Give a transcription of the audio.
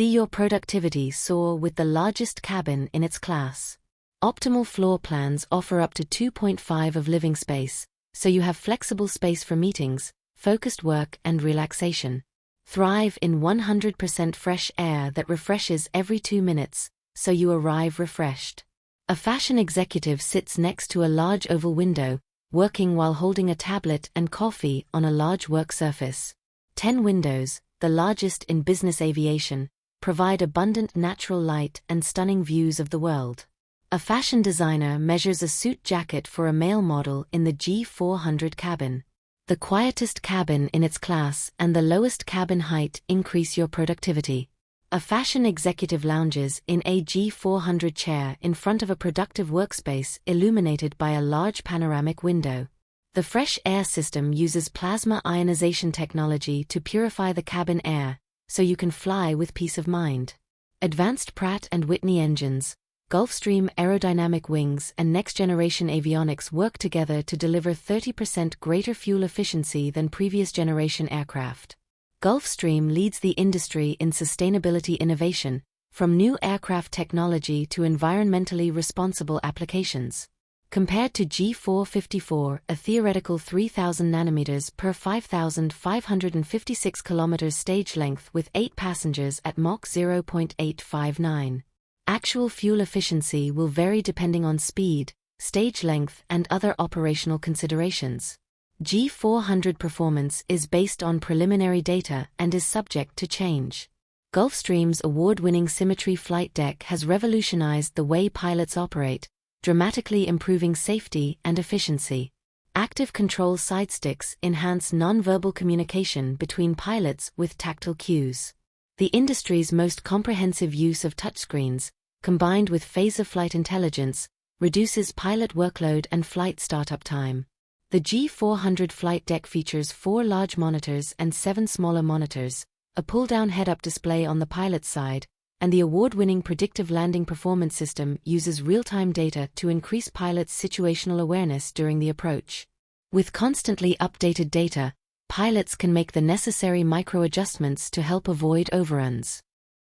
See your productivity soar with the largest cabin in its class. Optimal floor plans offer up to 2.5 of living space, so you have flexible space for meetings, focused work and relaxation. Thrive in 100% fresh air that refreshes every 2 minutes, so you arrive refreshed. A fashion executive sits next to a large oval window, working while holding a tablet and coffee on a large work surface. 10 windows, the largest in business aviation, provide abundant natural light and stunning views of the world. A fashion designer measures a suit jacket for a male model in the G400 cabin. The quietest cabin in its class and the lowest cabin height increase your productivity. A fashion executive lounges in a G400 chair in front of a productive workspace illuminated by a large panoramic window. The fresh air system uses plasma ionization technology to purify the cabin air, so you can fly with peace of mind. Advanced Pratt and Whitney engines, Gulfstream aerodynamic wings and next-generation avionics work together to deliver 30% greater fuel efficiency than previous generation aircraft. Gulfstream leads the industry in sustainability innovation, from new aircraft technology to environmentally responsible applications. Compared to G454, a theoretical 3,000 nanometers per 5,556 kilometers stage length with 8 passengers at Mach 0.859. Actual fuel efficiency will vary depending on speed, stage length and other operational considerations. G400 performance is based on preliminary data and is subject to change. Gulfstream's award-winning Symmetry flight deck has revolutionized the way pilots operate, dramatically improving safety and efficiency. Active control sidesticks enhance non-verbal communication between pilots with tactile cues. The industry's most comprehensive use of touchscreens, combined with phase-of-flight intelligence, reduces pilot workload and flight startup time. The G400 flight deck features 4 large monitors and 7 smaller monitors, a pull-down head-up display on the pilot's side, and the award-winning predictive landing performance system uses real-time data to increase pilots' situational awareness during the approach. With constantly updated data, pilots can make the necessary micro-adjustments to help avoid overruns.